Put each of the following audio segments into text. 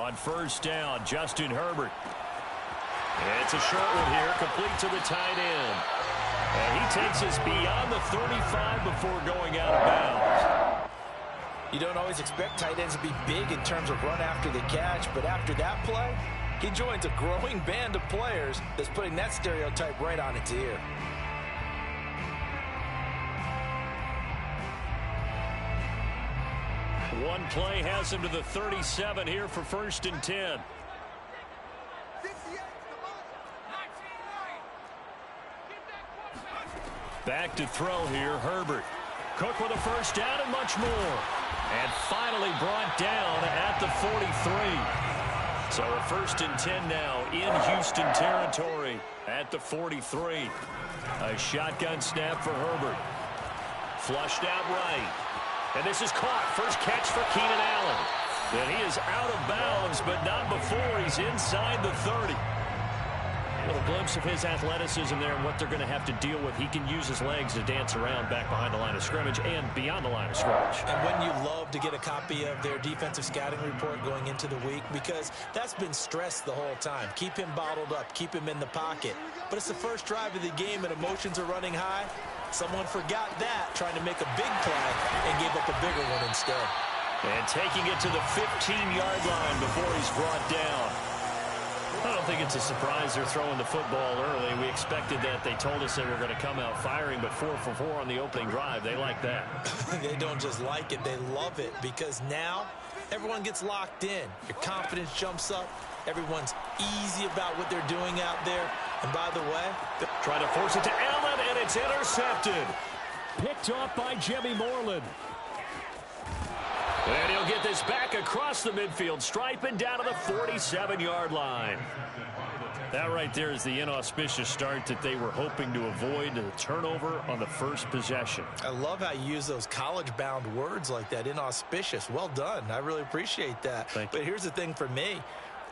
On first down, Justin Herbert. It's a short one here, complete to the tight end. And he takes us beyond the 35 before going out of bounds. You don't always expect tight ends to be big in terms of run after the catch, but after that play, he joins a growing band of players that's putting that stereotype right on its ear. One play has him to the 37 here for 1st and 10. Back to throw here, Herbert. Cook with a first down and much more. And finally brought down at the 43. So a 1st and 10 now in Houston territory at the 43. A shotgun snap for Herbert. Flushed out right. And this is caught. First catch for Keenan Allen. And he is out of bounds, but not before he's inside the 30. A little glimpse of his athleticism there and what they're going to have to deal with. He can use his legs to dance around back behind the line of scrimmage and beyond the line of scrimmage. And wouldn't you love to get a copy of their defensive scouting report going into the week? Because that's been stressed the whole time. Keep him bottled up. Keep him in the pocket. But it's the first drive of the game and emotions are running high. Someone forgot that, trying to make a big play, and gave up a bigger one instead. And taking it to the 15-yard line before he's brought down. I don't think it's a surprise they're throwing the football early. We expected that. They told us they were going to come out firing, but 4 for 4 on the opening drive. They like that. They don't just like it, they love it, because now everyone gets locked in. Your confidence jumps up. Everyone's easy about what they're doing out there. And by the way, trying to force it to Allen, and it's intercepted. Picked off by Jimmy Moreland. And he'll get this back across the midfield stripe and down to the 47-yard line. That right there is the inauspicious start that they were hoping to avoid, the turnover on the first possession. I love how you use those college-bound words like that, inauspicious. Well done. I really appreciate that. But here's the thing for me.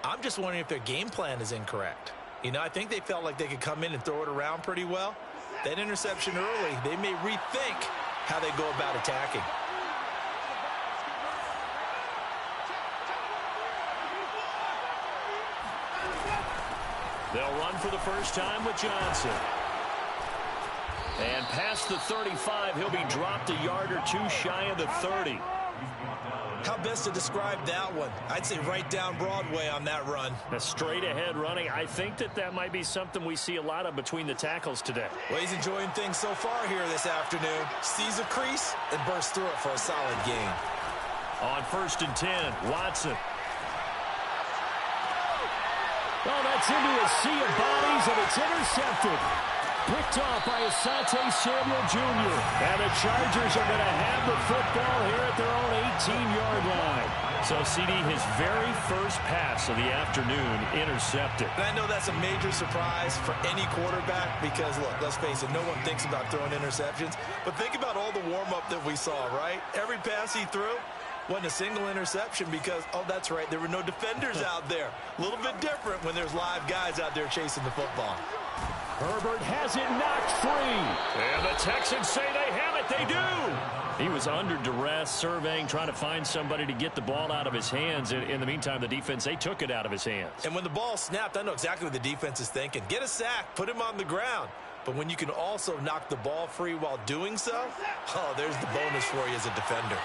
I'm just wondering if their game plan is incorrect. You know, I think they felt like they could come in and throw it around pretty well. That interception early, they may rethink how they go about attacking. They'll run for the first time with Johnson. And past the 35, he'll be dropped a yard or two shy of the 30. How best to describe that one? I'd say right down Broadway on that run. A straight ahead running. I think that might be something we see a lot of between the tackles today. Well, he's enjoying things so far here this afternoon. Sees a crease and bursts through it for a solid gain. On 1st and 10, Watson. Oh, that's into a sea of bodies, and it's intercepted. Picked off by Asante Samuel Jr. And the Chargers are going to have the football here at their own 18-yard line. So, CD, his very first pass of the afternoon intercepted. And I know that's a major surprise for any quarterback because, look, let's face it, no one thinks about throwing interceptions. But think about all the warm-up that we saw, right? Every pass he threw wasn't a single interception because, oh, that's right, there were no defenders out there. A little bit different when there's live guys out there chasing the football. Herbert has it knocked free. And the Texans say they have it. They do. He was under duress, surveying, trying to find somebody to get the ball out of his hands. In the meantime, the defense, they took it out of his hands. And when the ball snapped, I know exactly what the defense is thinking. Get a sack, put him on the ground. But when you can also knock the ball free while doing so, oh, there's the bonus for you as a defender.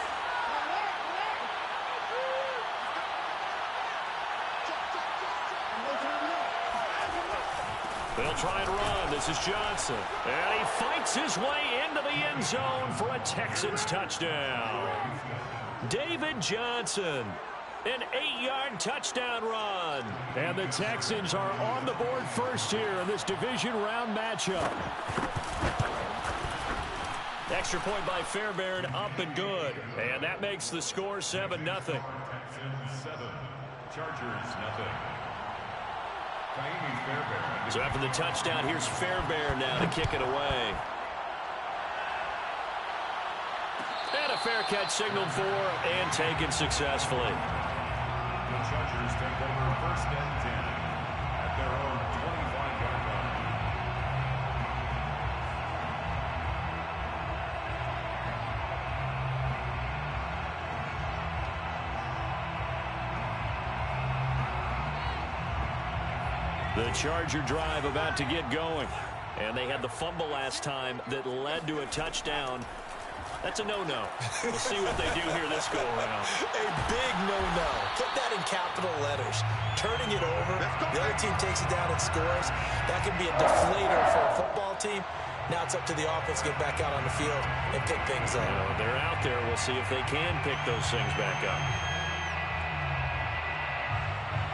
They'll try and run. This is Johnson. And he fights his way into the end zone for a Texans touchdown. David Johnson. An 8-yard touchdown run. And the Texans are on the board first here in this division round matchup. Extra point by Fairbairn, up and good. And that makes the score 7-0. Texans 7, Chargers nothing. So after the touchdown, here's Fairbairn now to kick it away. And a fair catch signaled for and taken successfully. The Chargers take over 1st and 10 at their own 25-yard line. The Charger drive about to get going. And they had the fumble last time that led to a touchdown. That's a no-no. We'll see what they do here this go-around. A big no-no. Put that in capital letters. Turning it over, the other team takes it down and scores. That can be a deflator for a football team. Now it's up to the offense to get back out on the field and pick things up. They're out there. We'll see if they can pick those things back up.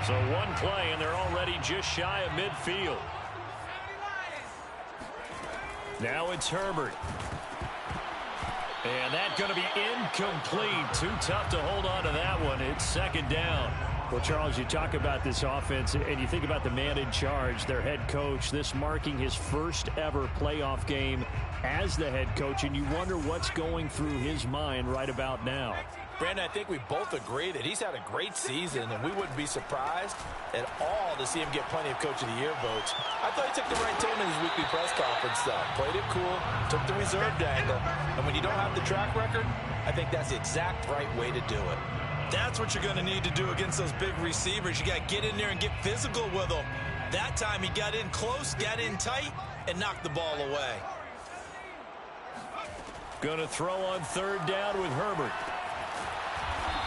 So one play, and they're already just shy of midfield. Now it's Herbert. And that's going to be incomplete. Too tough to hold on to that one. It's second down. Well, Charles, you talk about this offense, and you think about the man in charge, their head coach, this marking his first ever playoff game as the head coach, and you wonder what's going through his mind right about now. Brandon, I think we both agree that he's had a great season, and we wouldn't be surprised at all to see him get plenty of Coach of the Year votes. I thought he took the right tone in his weekly press conference, though. Played it cool, took the reserved angle, and when you don't have the track record, I think that's the exact right way to do it. That's what you're going to need to do against those big receivers. You got to get in there and get physical with them. That time he got in close, got in tight, and knocked the ball away. Going to throw on third down with Herbert.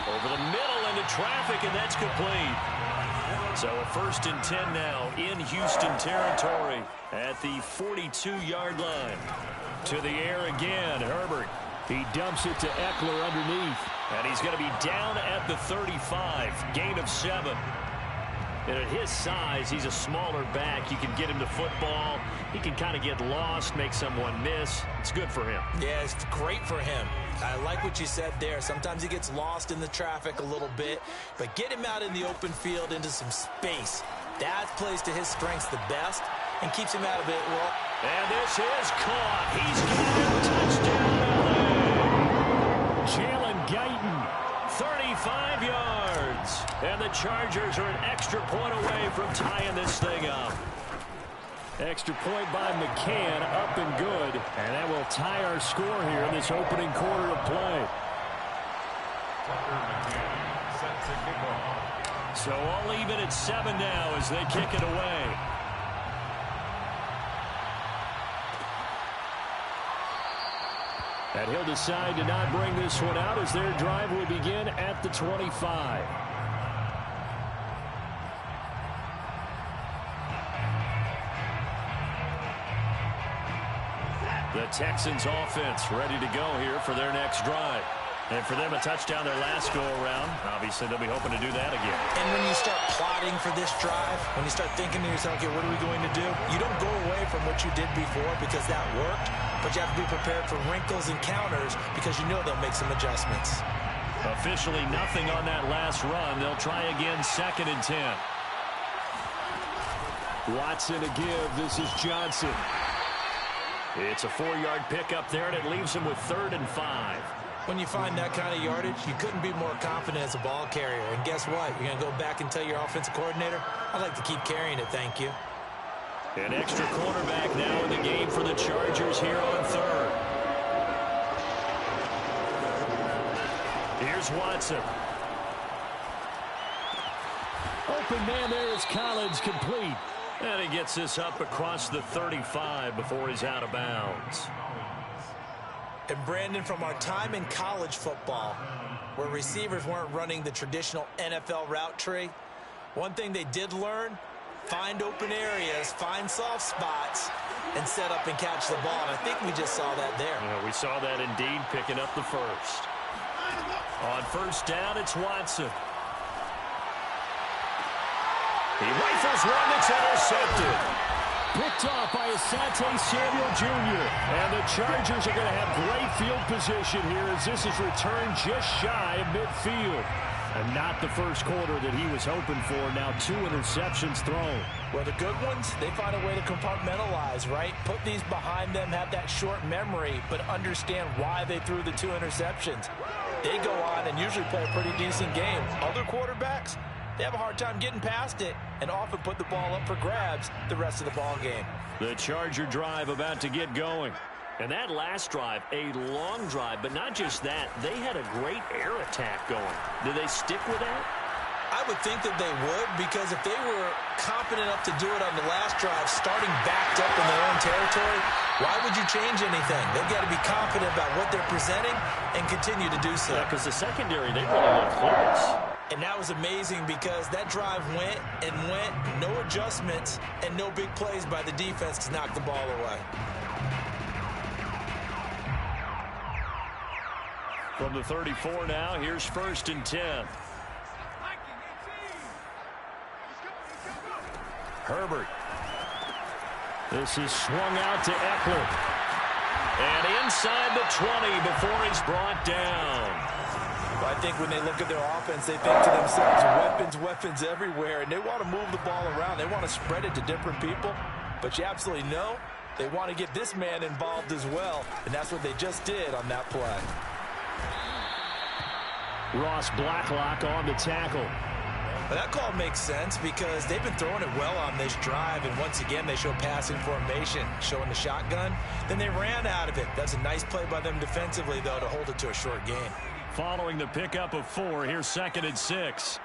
Over the middle into traffic, and that's complete. So a 1st and 10 now in Houston territory at the 42-yard line. To the air again, Herbert. He dumps it to Eckler underneath. And he's going to be down at the 35. Gain of 7. And at his size, he's a smaller back. You can get him to football. He can kind of get lost, make someone miss. It's good for him. Yeah, it's great for him. I like what you said there. Sometimes he gets lost in the traffic a little bit, but get him out in the open field into some space. That plays to his strengths the best and keeps him out of it. Well, and this is caught. He's got a touchdown. Jalen Guyton, 35 yards. And the Chargers are an extra point away from tying this thing up. extra point by McCann, up and good. And that will tie our score here in this opening quarter of play. So all even at 7 now as they kick it away. And he'll decide to not bring this one out as their drive will begin at the 25. The Texans offense ready to go here for their next drive. And for them, a touchdown their last go-around. Obviously, they'll be hoping to do that again. And when you start plotting for this drive, when you start thinking to yourself, okay, what are we going to do? You don't go away from what you did before because that worked, but you have to be prepared for wrinkles and counters because you know they'll make some adjustments. Officially nothing on that last run. They'll try again, 2nd and 10. Watson to give. This is Johnson. It's a 4-yard pickup there, and it leaves him with 3rd and 5. When you find that kind of yardage, you couldn't be more confident as a ball carrier. And guess what? You're going to go back and tell your offensive coordinator, I'd like to keep carrying it, thank you. An extra cornerback now in the game for the Chargers here on 3rd. Here's Watson. Open man there is Collins, complete. And he gets this up across the 35 before he's out of bounds. And Brandon, from our time in college football, where receivers weren't running the traditional NFL route tree, one thing they did learn, find open areas, find soft spots, and set up and catch the ball. And I think we just saw that there. Yeah, we saw that indeed, picking up the first. On 1st down, it's Watson. He rifles one that's intercepted. Picked off by Asante Samuel Jr. And the Chargers are going to have great field position here as this is returned just shy of midfield. And not the first quarter that he was hoping for. Now 2 interceptions thrown. Well, the good ones, they find a way to compartmentalize, right? Put these behind them, have that short memory, but understand why they threw the 2 interceptions. They go on and usually play a pretty decent game. Other quarterbacks, they have a hard time getting past it and often put the ball up for grabs the rest of the ball game. The Charger drive about to get going. And that last drive, a long drive, but not just that. They had a great air attack going. Did they stick with that? I would think that they would, because if they were competent enough to do it on the last drive, starting backed up in their own territory, why would you change anything? They've got to be confident about what they're presenting and continue to do so. Yeah, because the secondary, they really look close. And that was amazing because that drive went and went, no adjustments, and no big plays by the defense to knock the ball away. From the 34 now, here's 1st and 10. Herbert. This is swung out to Eckler. And inside the 20 before he's brought down. I think when they look at their offense, they think to themselves, weapons everywhere, and they want to move the ball around. They want to spread it to different people, but you absolutely know they want to get this man involved as well, and that's what they just did on that play. Ross Blacklock on the tackle. But that call makes sense because they've been throwing it well on this drive, and once again they show passing formation, showing the shotgun. Then they ran out of it. That's a nice play by them defensively, though, to hold it to a short gain. Following the pickup of 4, here's 2nd and 6.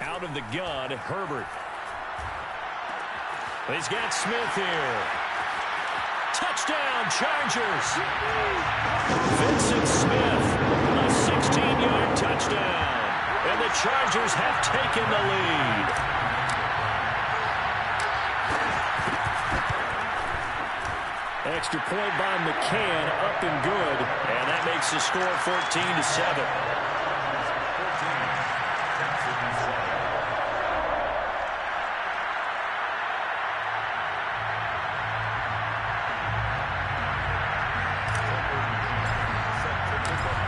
Out of the gun, Herbert. He's got Smith here. Touchdown, Chargers. Vincent Smith, a 16-yard touchdown. And the Chargers have taken the lead. Extra point by McCann, up and good. And that makes the score 14-7.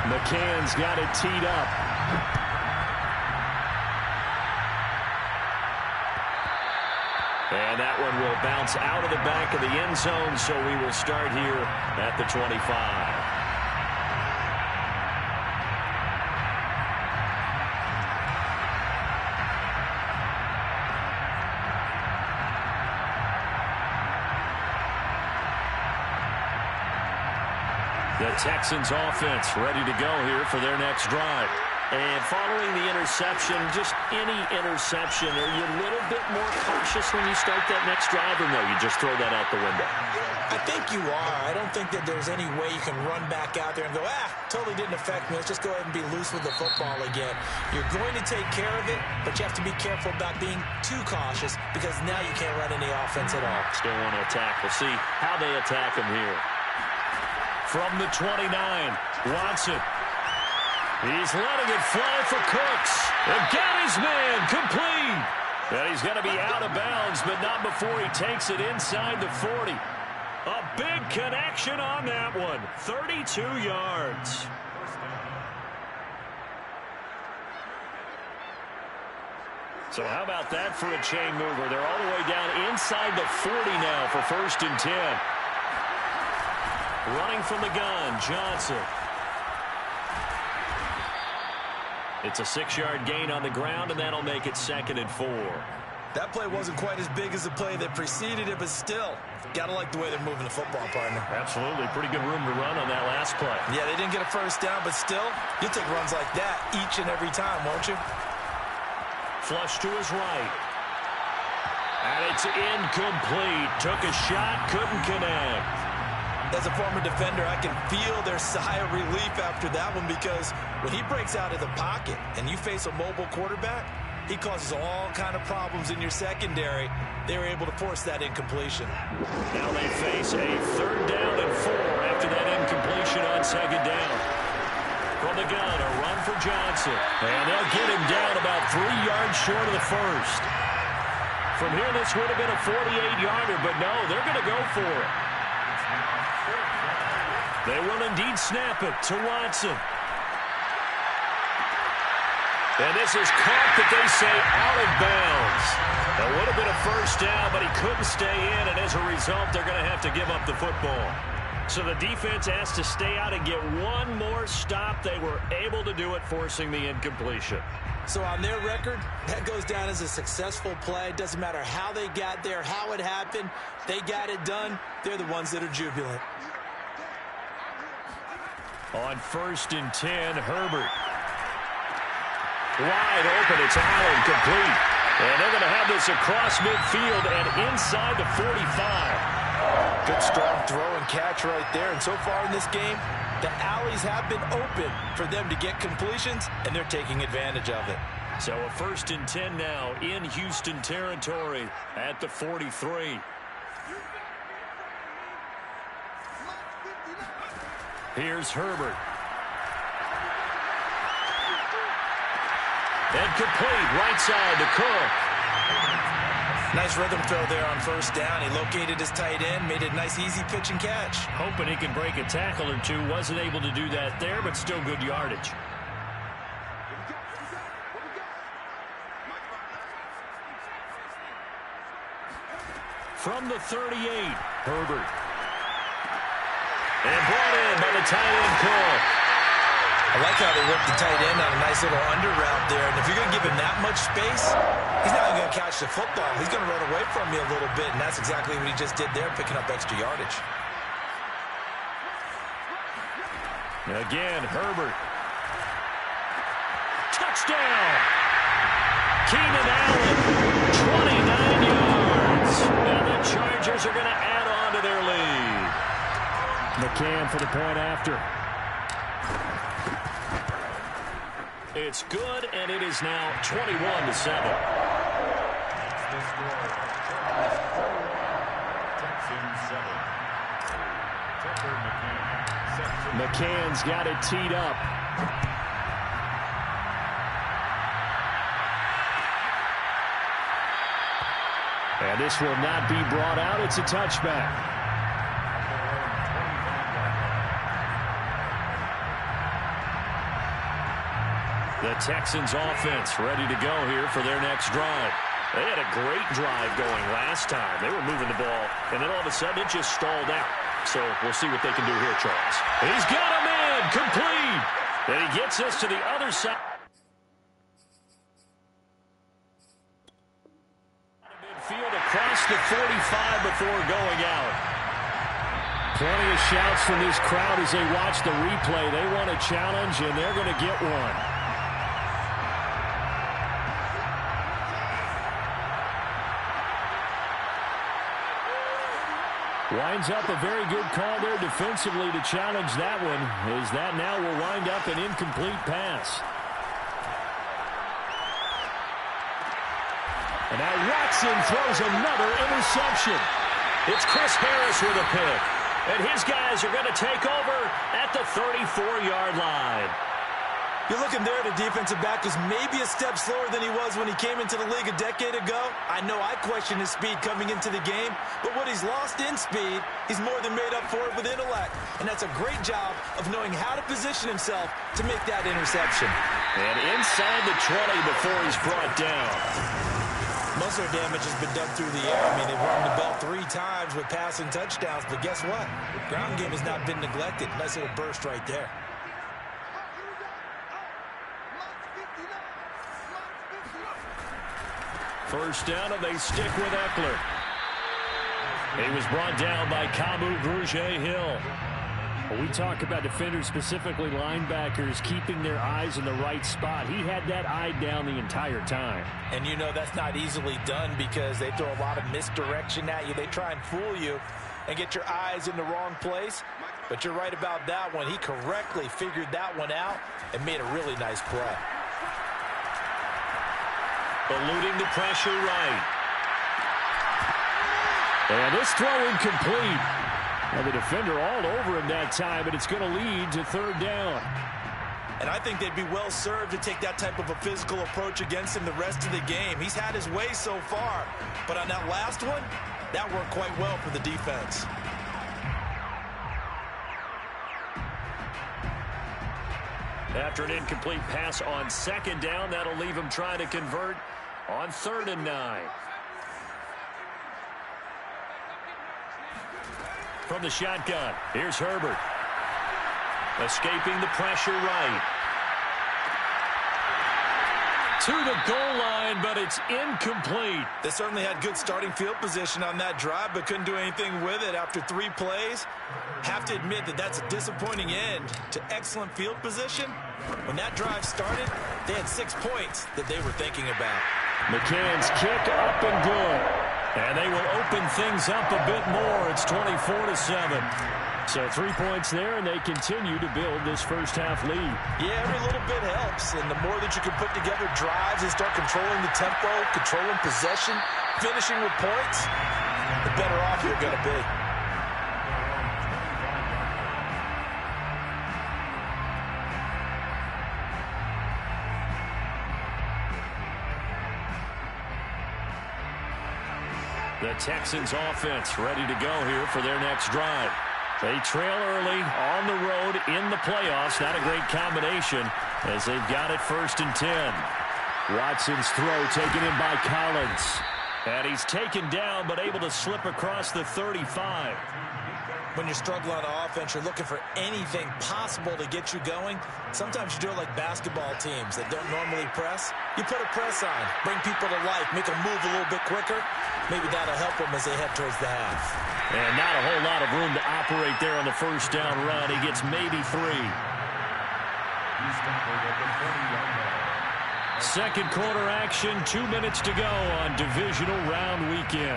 McCann's got it teed up. And that one will bounce out of the back of the end zone, so we will start here at the 25. The Texans offense ready to go here for their next drive. And following the interception, just any interception, are you a little bit more cautious when you start that next drive, or no, you just throw that out the window? I think you are. I don't think that there's any way you can run back out there and go, totally didn't affect me. Let's just go ahead and be loose with the football again. You're going to take care of it, but you have to be careful about being too cautious because now you can't run any offense at all. Still want to attack. We'll see how they attack him here. From the 29, Watson. He's letting it fly for Cooks. And got his man complete. And he's going to be out of bounds, but not before he takes it inside the 40. A big connection on that one. 32 yards. So how about that for a chain mover? They're all the way down inside the 40 now for 1st and 10. Running from the gun, Johnson. It's a 6-yard gain on the ground, and that'll make it 2nd and 4. That play wasn't quite as big as the play that preceded it, but still, got to like the way they're moving the football, partner. Absolutely. Pretty good room to run on that last play. Yeah, they didn't get a first down, but still, you'll take runs like that each and every time, won't you? Flush to his right. And it's incomplete. Took a shot, couldn't connect. As a former defender, I can feel their sigh of relief after that one because when he breaks out of the pocket and you face a mobile quarterback, he causes all kind of problems in your secondary. They were able to force that incompletion. Now they face a 3rd down and 4 after that incompletion on 2nd down. From the gun, a run for Johnson. And they'll get him down about 3 yards short of the first. From here, this would have been a 48-yarder, but no, they're going to go for it. They will indeed snap it to Watson. And this is caught, but they say out of bounds. That would have been a first down, but he couldn't stay in, and as a result, they're going to have to give up the football. So the defense has to stay out and get one more stop. They were able to do it, forcing the incompletion. So on their record, that goes down as a successful play. Doesn't matter how they got there, how it happened. They got it done. They're the ones that are jubilant. On 1st and 10, Herbert. Wide open, it's Allen, complete. And they're going to have this across midfield and inside the 45. Good strong throw and catch right there. And so far in this game, the alleys have been open for them to get completions, and they're taking advantage of it. So a 1st and 10 now in Houston territory at the 43. Here's Herbert. And complete right side to Cook. Nice rhythm throw there on 1st down. He located his tight end, made it a nice easy pitch and catch. Hoping he can break a tackle or two. Wasn't able to do that there, but still good yardage. From the 38, Herbert. And brought in by the tight end, Cook. I like how they worked the tight end on a nice little under route there. And if you're going to give him that much space, he's not even going to catch the football. He's going to run away from you a little bit, and that's exactly what he just did there, picking up extra yardage. Again, Herbert. Touchdown! Keenan Allen, 29 yards. And the Chargers are going to add on to their lead. McCann for the point after. It's good, and it is now 21-7. McCann's got it teed up. And this will not be brought out. It's a touchback. The Texans offense ready to go here for their next drive. They had a great drive going last time. They were moving the ball, and then all of a sudden it just stalled out. So we'll see what they can do here, Charles. He's got him in, complete. And he gets us to the other side. Midfield across the 45 before going out. Plenty of shouts from this crowd as they watch the replay. They want a challenge, and they're going to get one. Winds up a very good call there defensively to challenge that one, as that now will wind up an incomplete pass. And now Watson throws another interception. It's Chris Harris with a pick. And his guys are going to take over at the 34-yard line. You're looking there at a defensive back who's maybe a step slower than he was when he came into the league a decade ago. I know I questioned his speed coming into the game, but what he's lost in speed, he's more than made up for it with intellect. And that's a great job of knowing how to position himself to make that interception. And inside the 20 before he's brought down. Most of their damage has been done through the air. I mean, they've rung the bell 3 times with passing touchdowns, but guess what? Ground game has not been neglected. Nice little burst right there. First down, and they stick with Eckler. He was brought down by Kamu Grugier-Hill. We talk about defenders, specifically linebackers, keeping their eyes in the right spot. He had that eye down the entire time. And you know that's not easily done because they throw a lot of misdirection at you. They try and fool you and get your eyes in the wrong place. But you're right about that one. He correctly figured that one out and made a really nice play. Eluding the pressure right. And this throw incomplete. Well, the defender all over him that time, but it's going to lead to 3rd down. And I think they'd be well served to take that type of a physical approach against him the rest of the game. He's had his way so far, but on that last one, that worked quite well for the defense. After an incomplete pass on 2nd down, that'll leave him trying to convert on 3rd and 9. From the shotgun, here's Herbert. Escaping the pressure right. to the goal line, but it's incomplete. They certainly had good starting field position on that drive, but couldn't do anything with it after 3 plays. Have to admit that that's a disappointing end to excellent field position. When that drive started, they had 6 points that they were thinking about. McCann's kick up and good. And they will open things up a bit more. It's 24-7. So 3 points there, and they continue to build this first-half lead. Yeah, every little bit helps, and the more that you can put together drives and start controlling the tempo, controlling possession, finishing with points, the better off you're going to be. The Texans offense ready to go here for their next drive. They trail early on the road in the playoffs. Not a great combination as they've got it 1st and 10. Watson's throw taken in by Collins. And he's taken down but able to slip across the 35. When you're struggling on offense, you're looking for anything possible to get you going. Sometimes you do it like basketball teams that don't normally press. You put a press on, bring people to life, make them move a little bit quicker. Maybe that'll help them as they head towards the half. And not a whole lot of room to operate there on the first down run. He gets maybe 3. Second quarter action, 2 minutes to go on divisional round weekend.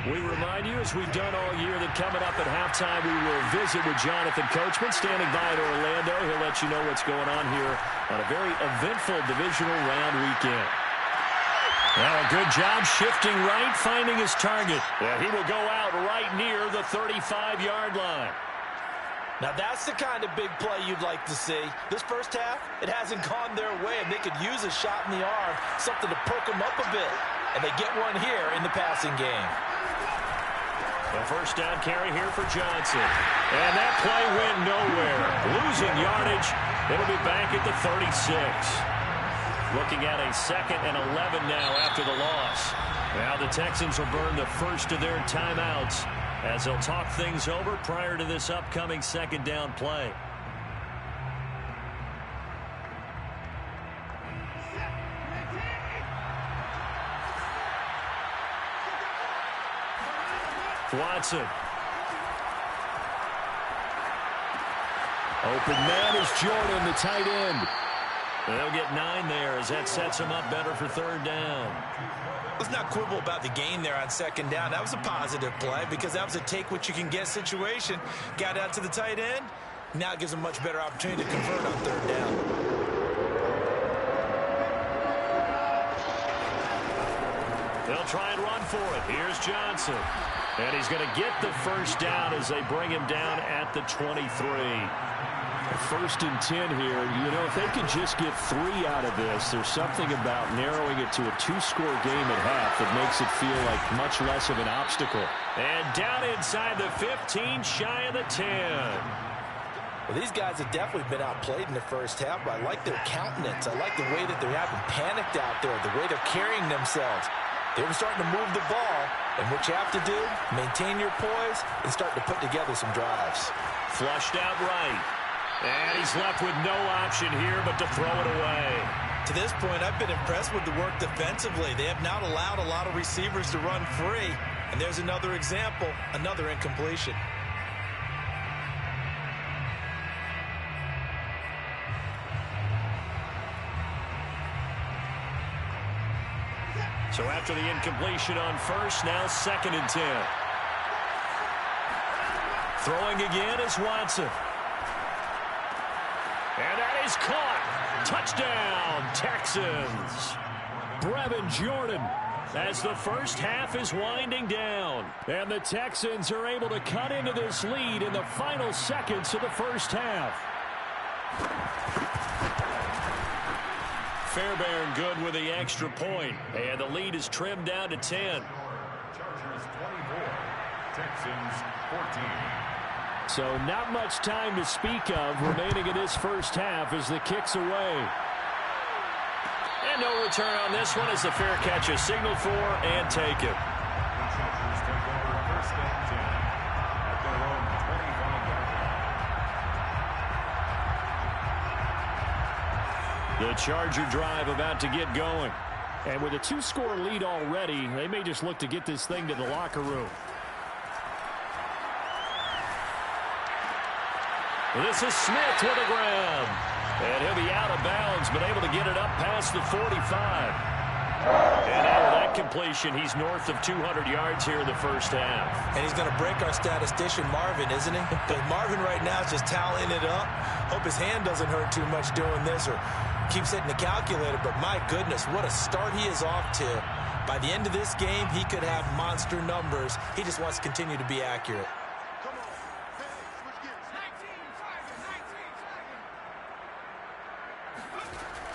We remind you, as we've done all year, that coming up at halftime, we will visit with Jonathan Coachman, standing by in Orlando. He'll let you know what's going on here on a very eventful divisional round weekend. Well, a good job shifting right, finding his target. Yeah, he will go out right near the 35-yard line. Now, that's the kind of big play you'd like to see. This first half, it hasn't gone their way, and they could use a shot in the arm, something to perk them up a bit. And they get one here in the passing game. The first down carry here for Johnson. And that play went nowhere. Losing yardage. It'll be back at the 36. Looking at a 2nd and 11 now after the loss. Now the Texans will burn the first of their timeouts as they'll talk things over prior to this upcoming 2nd down play. Watson. Open man is Jordan, the tight end. They'll get 9 there as that sets them up better for 3rd down. Let's not quibble about the gain there on 2nd down. That was a positive play because that was a take-what-you-can-get situation. Got out to the tight end. Now it gives them a much better opportunity to convert on 3rd down. They'll try and run for it. Here's Johnson. And he's going to get the first down as they bring him down at the 23. 1st and 10 here. You know, if they could just get 3 out of this, there's something about narrowing it to a 2-score game at half that makes it feel like much less of an obstacle. And down inside the 15, shy of the 10. Well, these guys have definitely been outplayed in the first half, but I like their countenance. I like the way that they're having panicked out there, the way they're carrying themselves. They were starting to move the ball, and what you have to do, maintain your poise and start to put together some drives. Flushed out right. And he's left with no option here but to throw it away. To this point, I've been impressed with the work defensively. They have not allowed a lot of receivers to run free. And there's another example, another incompletion. So after the incompletion on 1st, now 2nd and 10. Throwing again is Watson. And that is caught. Touchdown, Texans. Brevin Jordan as the first half is winding down. And the Texans are able to cut into this lead in the final seconds of the first half. Fairbairn good with the extra point. And the lead is trimmed down to 10. Chargers 24, Texans 14. So not much time to speak of remaining in this first half as the kick's away. And no return on this one as the fair catch is signaled for and taken. The Chargers take over first and 10 at their own 25-yard line. The Charger drive about to get going. And with a 2-score lead already, they may just look to get this thing to the locker room. This is Smith with a grab. And he'll be out of bounds, but able to get it up past the 45. And now with that completion, he's north of 200 yards here in the first half. And he's going to break our statistician, Marvin, isn't he? Because Marvin right now is just tallying it up. Hope his hand doesn't hurt too much doing this or keeps hitting the calculator. But my goodness, what a start he is off to. By the end of this game, he could have monster numbers. He just wants to continue to be accurate.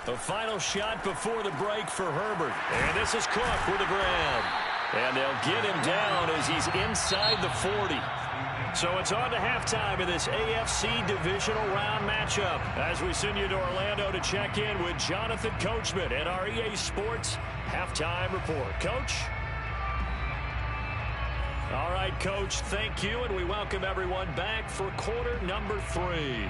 The final shot before the break for Herbert. And this is Cook with a grab. And they'll get him down as he's inside the 40. So it's on to halftime in this AFC divisional round matchup as we send you to Orlando to check in with Jonathan Coachman at our EA Sports Halftime Report. Coach? All right, Coach, thank you, and we welcome everyone back for quarter number 3.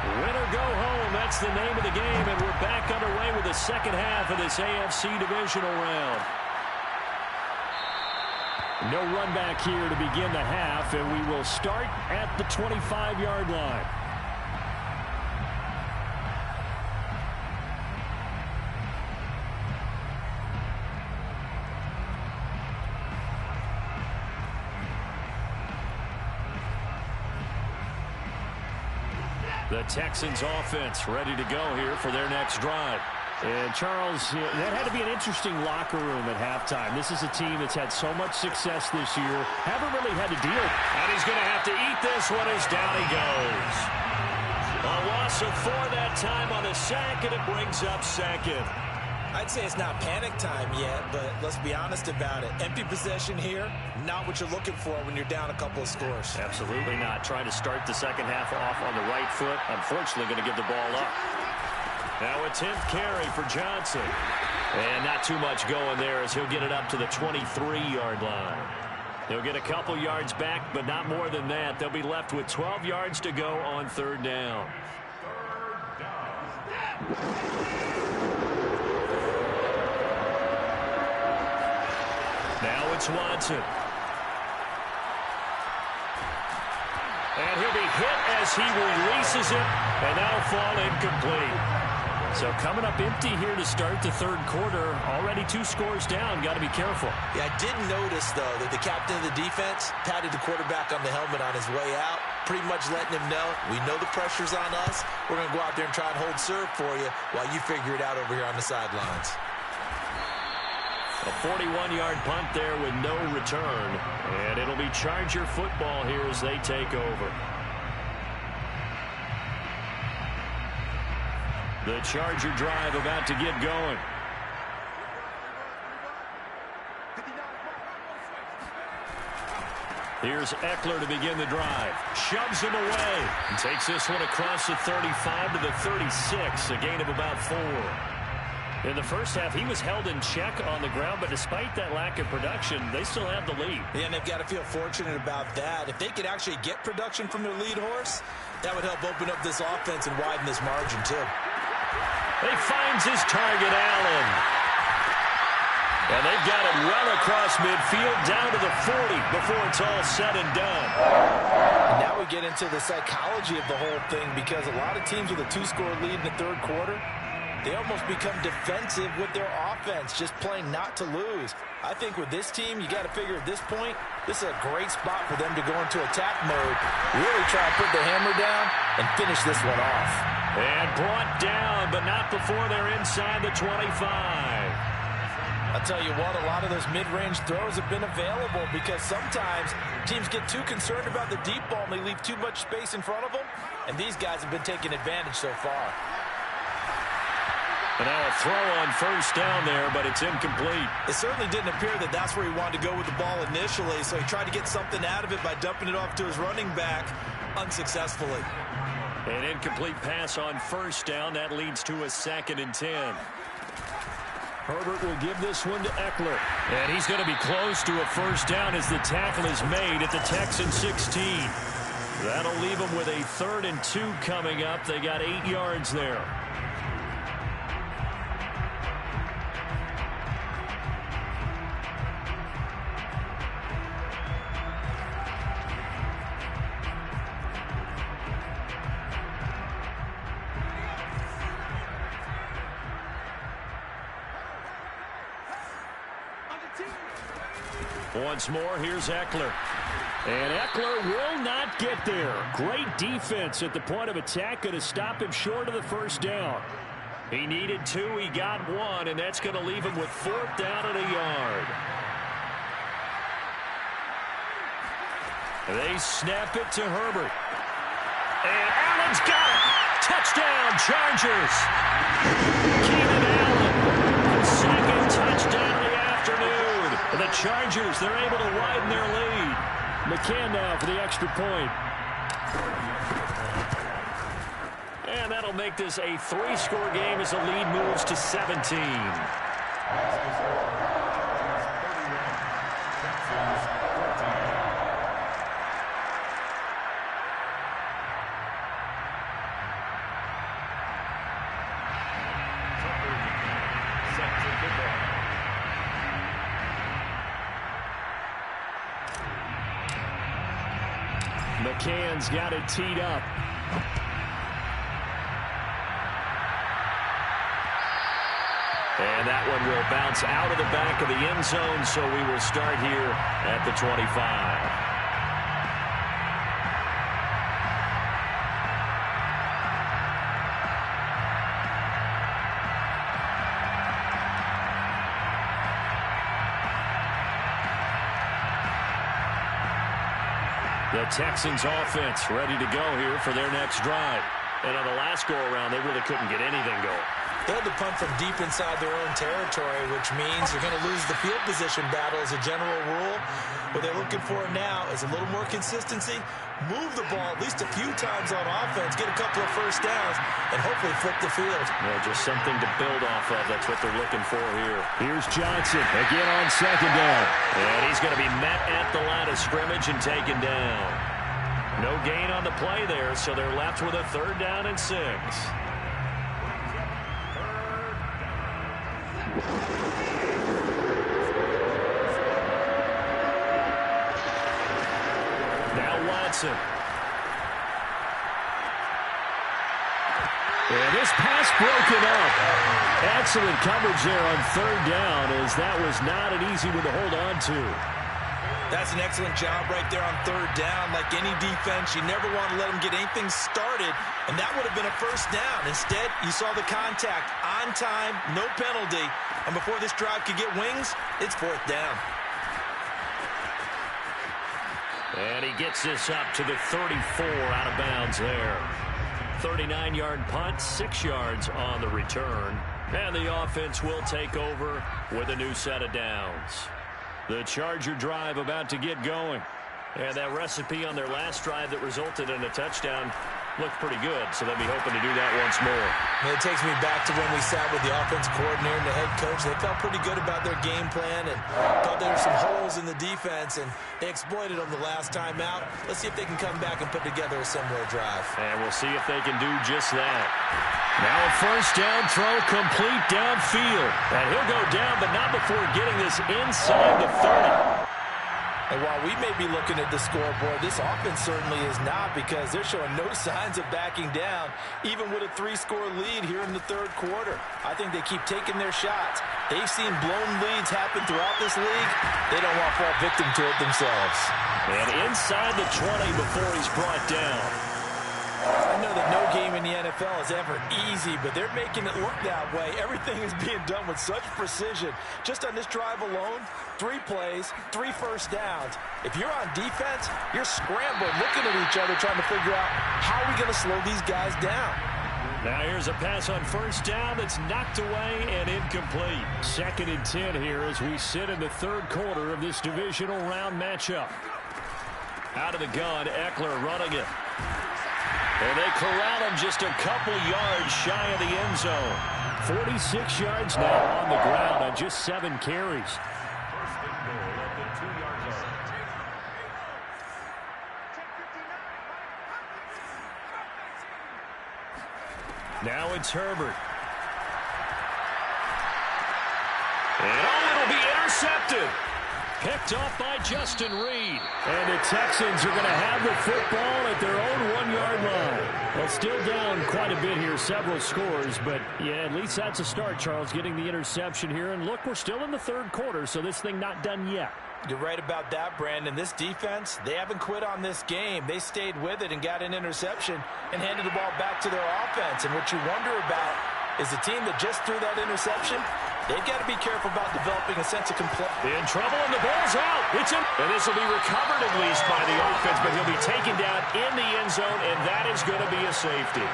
Win or go home, that's the name of the game, and we're back underway with the second half of this AFC divisional round. No run back here to begin the half, and we will start at the 25-yard line. The Texans offense ready to go here for their next drive. And Charles, that had to be an interesting locker room at halftime. This is a team that's had so much success this year. Haven't really had to deal. And he's going to have to eat this one as down he goes. A loss of 4 that time on the sack, and it brings up second. I'd say it's not panic time yet, but let's be honest about it. Empty possession here, not what you're looking for when you're down a couple of scores. Absolutely not. Trying to start the second half off on the right foot. Unfortunately, going to give the ball up. Now a 10th carry for Johnson. And not too much going there as he'll get it up to the 23-yard line. They'll get a couple yards back, but not more than that. They'll be left with 12 yards to go on third down. Now it's Watson. And he'll be hit as he releases it, and that'll fall incomplete. So coming up empty here to start the third quarter. Already 2 scores down. Got to be careful. Yeah, I did notice, though, that the captain of the defense patted the quarterback on the helmet on his way out, pretty much letting him know, we know the pressure's on us. We're going to go out there and try and hold serve for you while you figure it out over here on the sidelines. A 41-yard punt there with no return. And it'll be Charger football here as they take over. The Charger drive about to get going. Here's Eckler to begin the drive. Shoves him away. And takes this one across the 35 to the 36. A gain of about 4. In the first half, he was held in check on the ground, but despite that lack of production, they still have the lead. Yeah, and they've got to feel fortunate about that. If they could actually get production from their lead horse, that would help open up this offense and widen this margin, too. He finds his target, Allen. And they've got it well across midfield, down to the 40 before it's all said and done. And now we get into the psychology of the whole thing, because a lot of teams with a 2-score lead in the third quarter, they almost become defensive with their offense, just playing not to lose. I think with this team, you got to figure at this point, this is a great spot for them to go into attack mode, really try to put the hammer down and finish this one off. And brought down, but not before they're inside the 25. I'll tell you what, a lot of those mid-range throws have been available because sometimes teams get too concerned about the deep ball and they leave too much space in front of them, and these guys have been taking advantage so far. And now a throw on first down there, but it's incomplete. It certainly didn't appear that that's where he wanted to go with the ball initially, so he tried to get something out of it by dumping it off to his running back unsuccessfully. An incomplete pass on first down. That leads to a 2nd and 10. Herbert will give this one to Eckler. And he's going to be close to a first down as the tackle is made at the Texans 16. That'll leave them with a 3rd and 2 coming up. They got 8 yards there. Once more, here's Eckler. And Eckler will not get there. Great defense at the point of attack. Going to stop him short of the first down. He needed 2. He got 1, and that's going to leave him with 4th down and a yard. They snap it to Herbert. And Allen's got it. Touchdown, Chargers. Keenan Allen, the 2nd touchdown of the afternoon. The Chargers, they're able to widen their lead. McCann now for the extra point. And that'll make this a 3-score game as the lead moves to 17. McCann's got it teed up. And that one will bounce out of the back of the end zone, so we will start here at the 25. The Texans offense ready to go here for their next drive. And on the last go-around, they really couldn't get anything going. They had to punt from deep inside their own territory, which means you're going to lose the field position battle as a general rule. What they're looking for now is a little more consistency, move the ball at least a few times on offense, get a couple of first downs, and hopefully flip the field. Yeah, just something to build off of. That's what they're looking for here. Here's Johnson again on 2nd down. And he's going to be met at the line of scrimmage and taken down. No gain on the play there, so they're left with a 3rd down and 6. Now Watson. And this pass broken up. Excellent coverage there on 3rd down, as that was not an easy one to hold on to. That's an excellent job right there on 3rd down. Like any defense, you never want to let them get anything started, and that would have been a first down. Instead, you saw the contact on time, no penalty, and before this drive could get wings, it's 4th down. And he gets this up to the 34 out of bounds there. 39-yard punt, 6 yards on the return. And the offense will take over with a new set of downs. The Charger drive about to get going. And that recipe on their last drive that resulted in a touchdown looked pretty good, so they'll be hoping to do that once more. And it takes me back to when we sat with the offensive coordinator and the head coach. They felt pretty good about their game plan and thought there were some holes in the defense, and they exploited them the last time out. Let's see if they can come back and put together a similar drive. And we'll see if they can do just that. Now a first down throw complete downfield. And he'll go down, but not before getting this inside the 30. And while we may be looking at the scoreboard, this offense certainly is not, because they're showing no signs of backing down, even with a 3-score lead here in the 3rd quarter. I think they keep taking their shots. They've seen blown leads happen throughout this league. They don't want to fall victim to it themselves. And inside the 20 before he's brought down. I know that no game in the NFL is ever easy, but they're making it look that way. Everything is being done with such precision. Just on this drive alone, 3 plays, 3 first downs. If you're on defense, you're scrambling, looking at each other, trying to figure out how are we going to slow these guys down. Now here's a pass on first down that's knocked away and incomplete. 2nd and 10 here as we sit in the 3rd quarter of this divisional round matchup. Out of the gun, Eckler running it. And they corral him just a couple yards shy of the end zone. 46 yards now on the ground on just 7 carries. First and goal at the 2-yard line. Now it's Herbert. And it'll be intercepted. Picked off by Justin Reed. And the Texans are going to have the football at their own 1-yard line. Well, still down quite a bit here, several scores, but yeah, at least that's a start, Charles, getting the interception here. And look, we're still in the 3rd quarter, so this thing not done yet. You're right about that, Brandon. This defense, they haven't quit on this game. They stayed with it and got an interception and handed the ball back to their offense. And what you wonder about is the team that just threw that interception, they've got to be careful about developing a sense of complaint. In trouble, and the ball's out. It's in. And this will be recovered at least by the offense, but he'll be taken down in the end zone, and that is going to be a safety.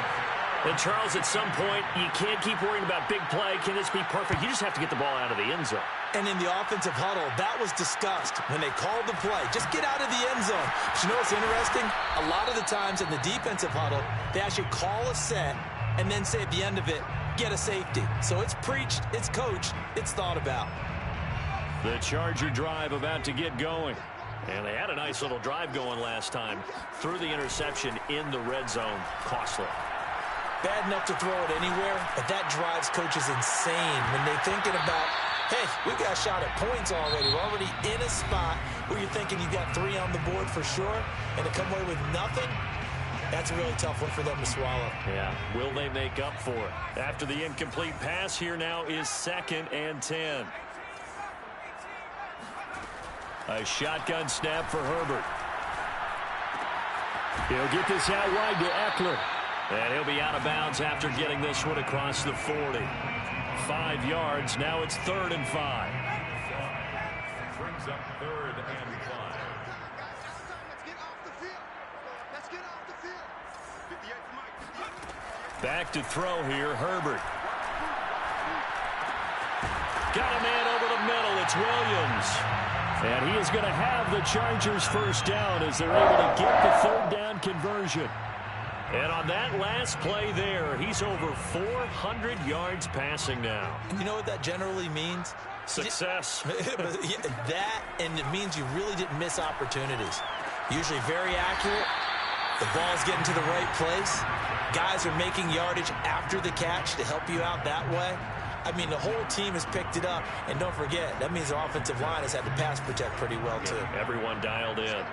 And, Charles, at some point, you can't keep worrying about big play. Can this be perfect? You just have to get the ball out of the end zone. And in the offensive huddle, that was discussed when they called the play. Just get out of the end zone. But you know what's interesting? A lot of the times in the defensive huddle, they actually call a set and then say at the end of it, get a safety. So it's preached, it's coached, it's thought about. The Charger drive about to get going. And they had a nice little drive going last time. Threw the interception in the red zone. Costly. Bad enough to throw it anywhere, but that drives coaches insane when they're thinking about, hey, we got a shot at points already. We're already in a spot where you're thinking you got 3 on the board for sure, and to come away with nothing, that's a really tough one for them to swallow. Yeah, will they make up for it? After the incomplete pass, here now is 2nd and 10. A shotgun snap for Herbert. He'll get this out wide to Eckler. And he'll be out of bounds after getting this one across the 40. 5 yards. Now it's 3rd and 5. Brings up 3rd and 5. Back to throw here, Herbert. Got a man over the middle. It's Williams. And he is going to have the Chargers first down as they're able to get the 3rd down conversion. And on that last play there, he's over 400 yards passing now. You know what that generally means? Success. That, and it means you really didn't miss opportunities. Usually very accurate. The ball's getting to the right place. Guys are making yardage after the catch to help you out that way. I mean, the whole team has picked it up. And don't forget, that means the offensive line has had to pass protect pretty well, too. Everyone dialed in.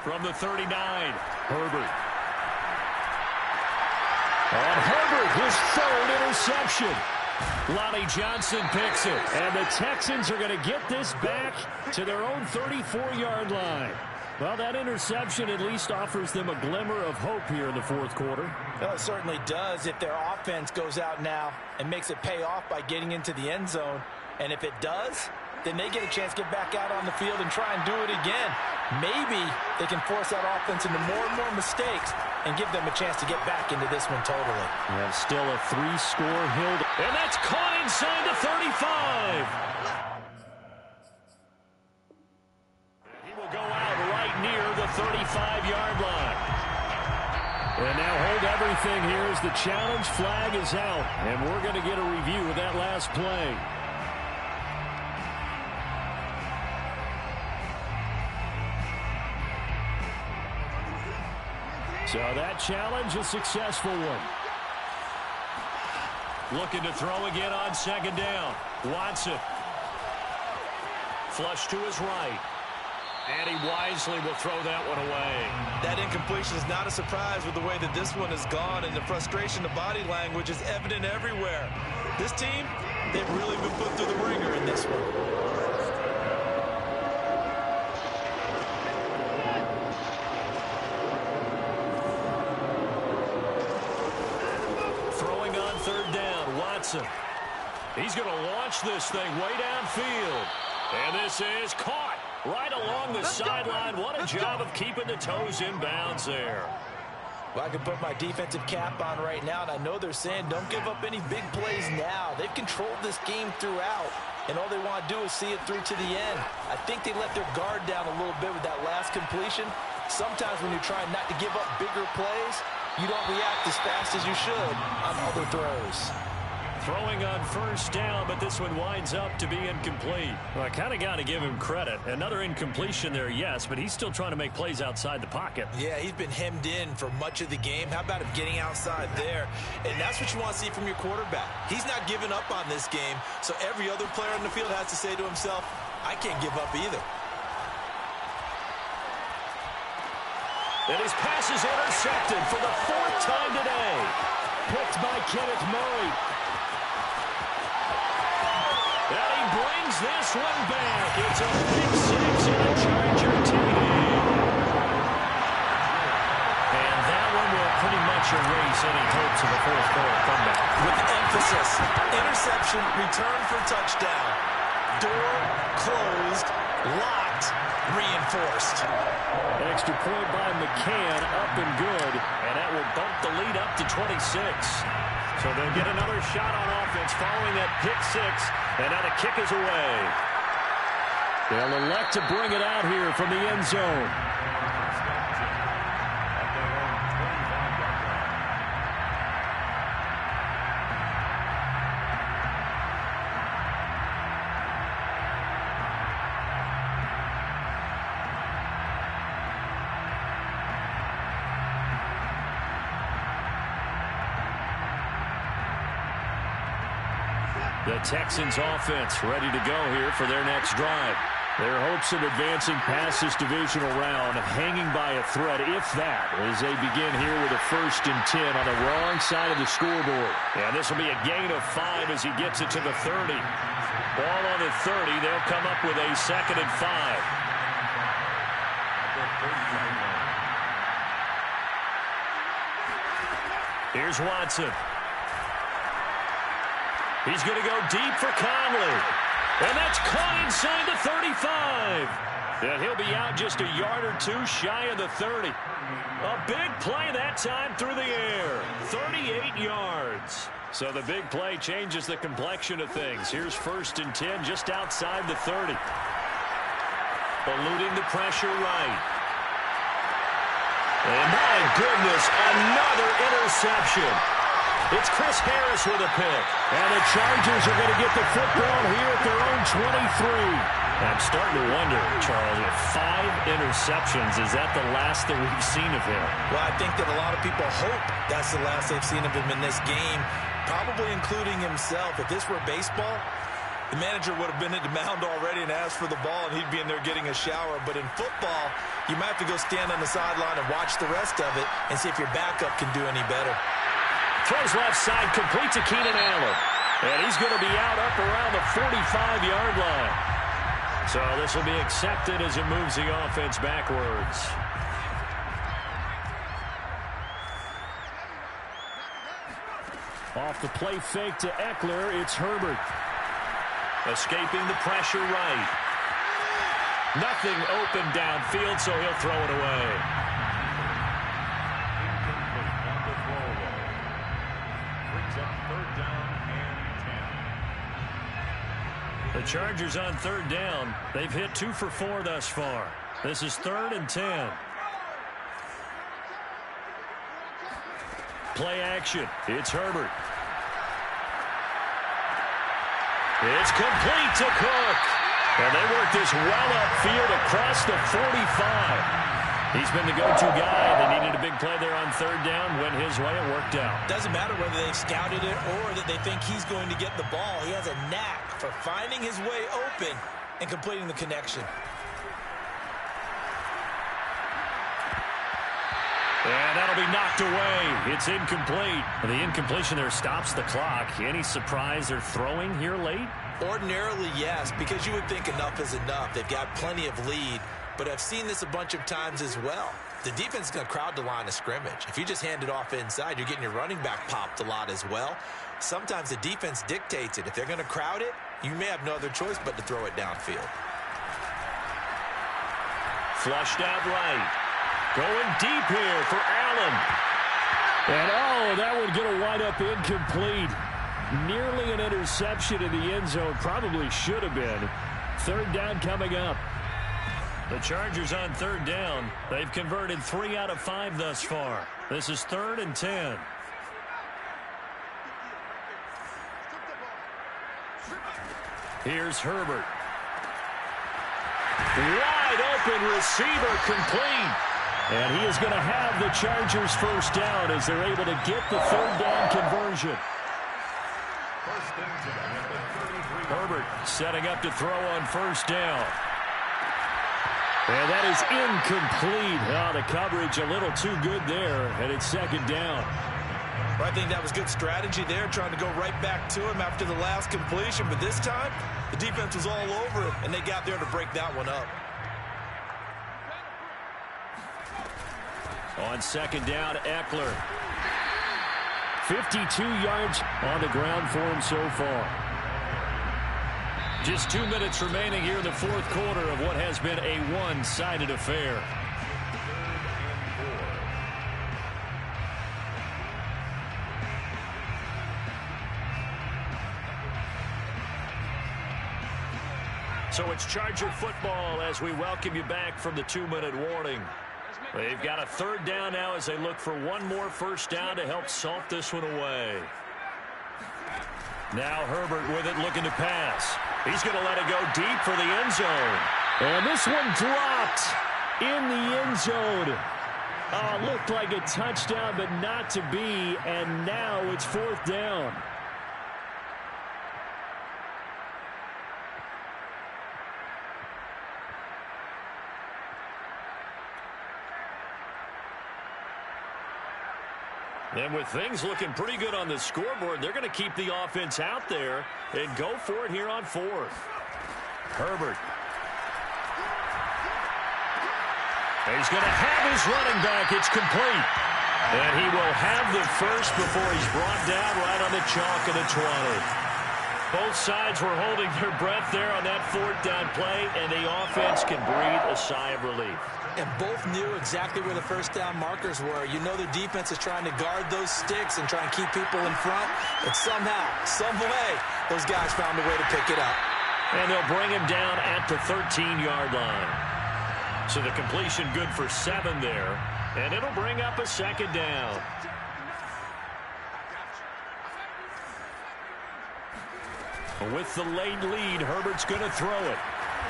From the 39, Herbert. On Herbert, his 3rd interception. Lonnie Johnson picks it. And the Texans are going to get this back to their own 34-yard line. Well, that interception at least offers them a glimmer of hope here in the 4th quarter. Well, it certainly does if their offense goes out now and makes it pay off by getting into the end zone. And if it does, then they get a chance to get back out on the field and try and do it again. Maybe they can force that offense into more and more mistakes and give them a chance to get back into this one totally. And still a 3-score hill. And that's caught inside the 35. He will go out right near the 35-yard line. And now hold everything here as the challenge flag is out. And we're going to get a review of that last play. So that challenge, a successful one. Looking to throw again on 2nd down. Watson. Flush to his right. And he wisely will throw that one away. That incompletion is not a surprise with the way that this one has gone, and the frustration, the body language is evident everywhere. This team, they've really been put through the ringer in this one. He's going to launch this thing way downfield. And this is caught right along the sideline. What a job of keeping the toes in bounds there. Well, I can put my defensive cap on right now, and I know they're saying don't give up any big plays now. They've controlled this game throughout, and all they want to do is see it through to the end. I think they let their guard down a little bit with that last completion. Sometimes when you're trying not to give up bigger plays, you don't react as fast as you should on other throws. Throwing on first down, but this one winds up to be incomplete. Well, I kind of got to give him credit. Another incompletion there, yes, but he's still trying to make plays outside the pocket. Yeah, he's been hemmed in for much of the game. How about him getting outside there? And that's what you want to see from your quarterback. He's not giving up on this game, so every other player on the field has to say to himself, I can't give up either. And his pass is intercepted for the 4th time today. Picked by Kenneth Murray. And he brings this one back. It's a big 6 and a Charger TD. And that one will pretty much erase any hopes of a fourth quarter comeback. With emphasis, interception, return for touchdown. Door closed, locked, reinforced. An extra point by McCann, up and good. And that will bump the lead up to 26. So they'll get another shot on offense following that pick 6. And now the kick is away. They'll elect to bring it out here from the end zone. The Texans offense ready to go here for their next drive. Their hopes of advancing past this divisional round hanging by a thread, if that, as they begin here with a 1st and 10 on the wrong side of the scoreboard. Yeah, this will be a gain of 5 as he gets it to the 30. Ball on the 30. They'll come up with a 2nd and 5. Here's Watson. He's going to go deep for Conley. And that's caught inside the 35. And he'll be out just a yard or two shy of the 30. A big play that time through the air. 38 yards. So the big play changes the complexion of things. Here's 1st and 10 just outside the 30. Eluding the pressure right. And my goodness, another interception. It's Chris Harris with a pick. And the Chargers are going to get the football here at their own 23. I'm starting to wonder, Charles, if 5 interceptions, is that the last that we've seen of him? Well, I think that a lot of people hope that's the last they've seen of him in this game, probably including himself. If this were baseball, the manager would have been at the mound already and asked for the ball, and he'd be in there getting a shower. But in football, you might have to go stand on the sideline and watch the rest of it and see if your backup can do any better. Throws left side, complete to Keenan Allen. And he's going to be out up around the 45-yard line. So this will be accepted as it moves the offense backwards. Off the play fake to Eckler, it's Herbert. Escaping the pressure right. Nothing open downfield, so he'll throw it away. The Chargers on 3rd down. They've hit 2 for 4 thus far. This is 3rd and 10. Play action. It's Herbert. It's complete to Cook. And they work this well upfield across the 45. He's been the go-to guy. They needed a big play there on 3rd down. Went his way. It worked out. Doesn't matter whether they've scouted it or that they think he's going to get the ball. He has a knack for finding his way open and completing the connection. And that'll be knocked away. It's incomplete. The incompletion there stops the clock. Any surprise they're throwing here late? Ordinarily, yes, because you would think enough is enough. They've got plenty of lead, but I've seen this a bunch of times as well. The defense is going to crowd the line of scrimmage. If you just hand it off inside, you're getting your running back popped a lot as well. Sometimes the defense dictates it. If they're going to crowd it, you may have no other choice but to throw it downfield. Flushed out right. Going deep here for Allen. And, oh, that one's going to wind up incomplete. Nearly an interception in the end zone. Probably should have been. Third down coming up. The Chargers on third down. They've converted 3 out of 5 thus far. This is 3rd and 10. Here's Herbert. Wide open receiver complete. And he is going to have the Chargers first down as they're able to get the third down conversion. Herbert setting up to throw on first down. And that is incomplete. Oh, the coverage a little too good there, and it's second down. I think that was good strategy there, trying to go right back to him after the last completion. But this time, the defense was all over it, and they got there to break that one up. On second down, Eckler. 52 yards on the ground for him so far. Just 2 minutes remaining here in the fourth quarter of what has been a one-sided affair. So it's Charger football as we welcome you back from the 2-minute warning. They've got a third down now as they look for one more first down to help salt this one away. Now Herbert with it, looking to pass. He's going to let it go deep for the end zone. And this one dropped in the end zone. Looked like a touchdown, but not to be. And now it's fourth down. And with things looking pretty good on the scoreboard, they're going to keep the offense out there and go for it here on fourth. Herbert. He's going to have his running back. It's complete. And he will have the first before he's brought down right on the chalk of the 20. Both sides were holding their breath there on that fourth down play, and the offense can breathe a sigh of relief. And both knew exactly where the first down markers were. You know the defense is trying to guard those sticks and try and keep people in front. But somehow, some way, those guys found a way to pick it up. And they'll bring him down at the 13-yard line. So the completion good for 7 there. And it'll bring up a second down. With the late lead, Herbert's going to throw it.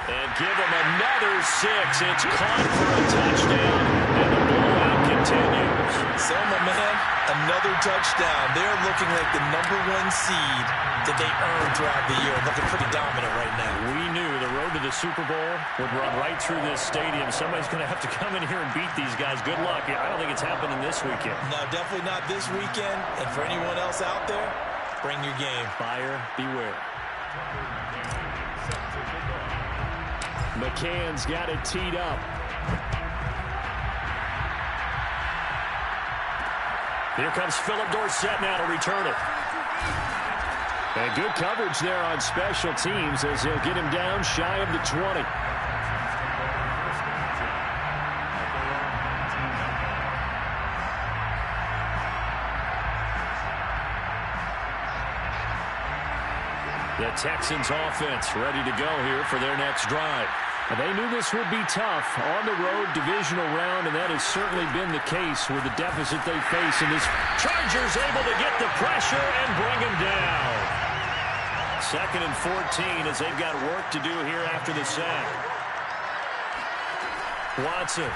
And give him another 6. It's caught for a touchdown, and the blowout continues. So, my man, another touchdown. They're looking like the #1 seed that they earned throughout the year. Looking pretty dominant right now. We knew the road to the Super Bowl would run right through this stadium. Somebody's going to have to come in here and beat these guys. Good luck. I don't think it's happening this weekend. No, definitely not this weekend. And for anyone else out there, bring your game. Buyer beware. McCann's got it teed up. Here comes Philip Dorsett now to return it. And good coverage there on special teams as they'll get him down shy of the 20. The Texans offense ready to go here for their next drive. And they knew this would be tough on the road divisional round, and that has certainly been the case with the deficit they face in this. Chargers able to get the pressure and bring him down. 2nd and 14 as they've got work to do here after the sack. Watson.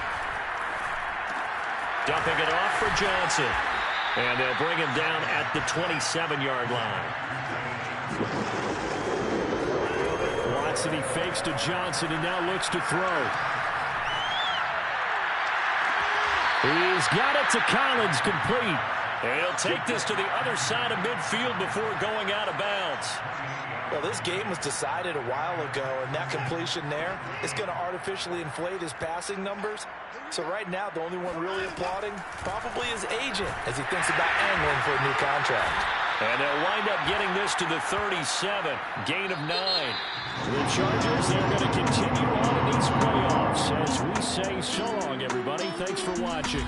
Dumping it off for Johnson. And they'll bring him down at the 27-yard line. Watson, he fakes to Johnson and now looks to throw. He's got it to Collins, complete. And he'll take this to the other side of midfield before going out of bounds. Well, this game was decided a while ago, and that completion there is going to artificially inflate his passing numbers. So right now, the only one really applauding probably his agent as he thinks about angling for a new contract. And they'll wind up getting this to the 37. Gain of 9. The Chargers, they're going to continue on in these playoffs as we say so long, everybody. Thanks for watching.